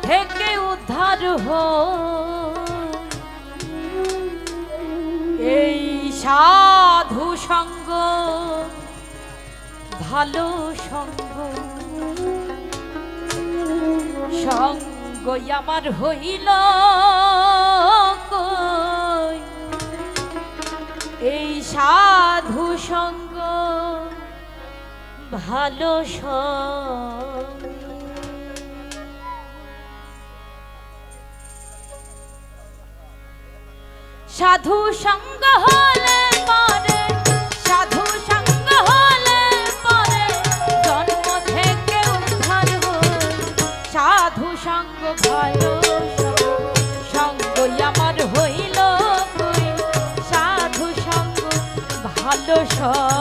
থেকে উদ্ধার এই সাধু সঙ্গ ভালো সঙ্গ সঙ্গই আমার হইল কই। এই সাধু সঙ্গ ভালো সঙ্গ সাধু সঙ্গ হলে পরে সাধু সঙ্গ হলে পরে জন্ম থেকে উদ্ধার হয়। সাধু সঙ্গ ভালো সঙ্গই আমার হইল কই। সাধু সঙ্গ ভালো সঙ্গ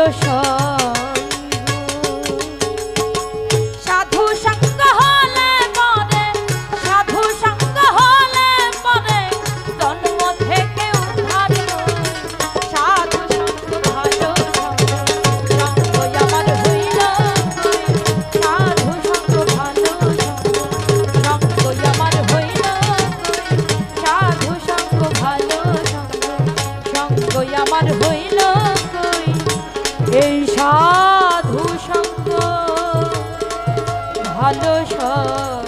ভালো সঙ্গ সাধু সঙ্গ হলে পরে সাধু সঙ্গ হলে পরে জন্ম থেকে উদ্ধার হই সাধু সঙ্গ ভালো সঙ্গ সঙ্গ আমার হইল কই সাধু সঙ্গ ভালো সঙ্গ সঙ্গ আমার হইল কই সাধু সঙ্গ ভালো সঙ্গ সঙ্গ আমার হইল কই এই সাধু সঙ্গ ভালো সঙ্গ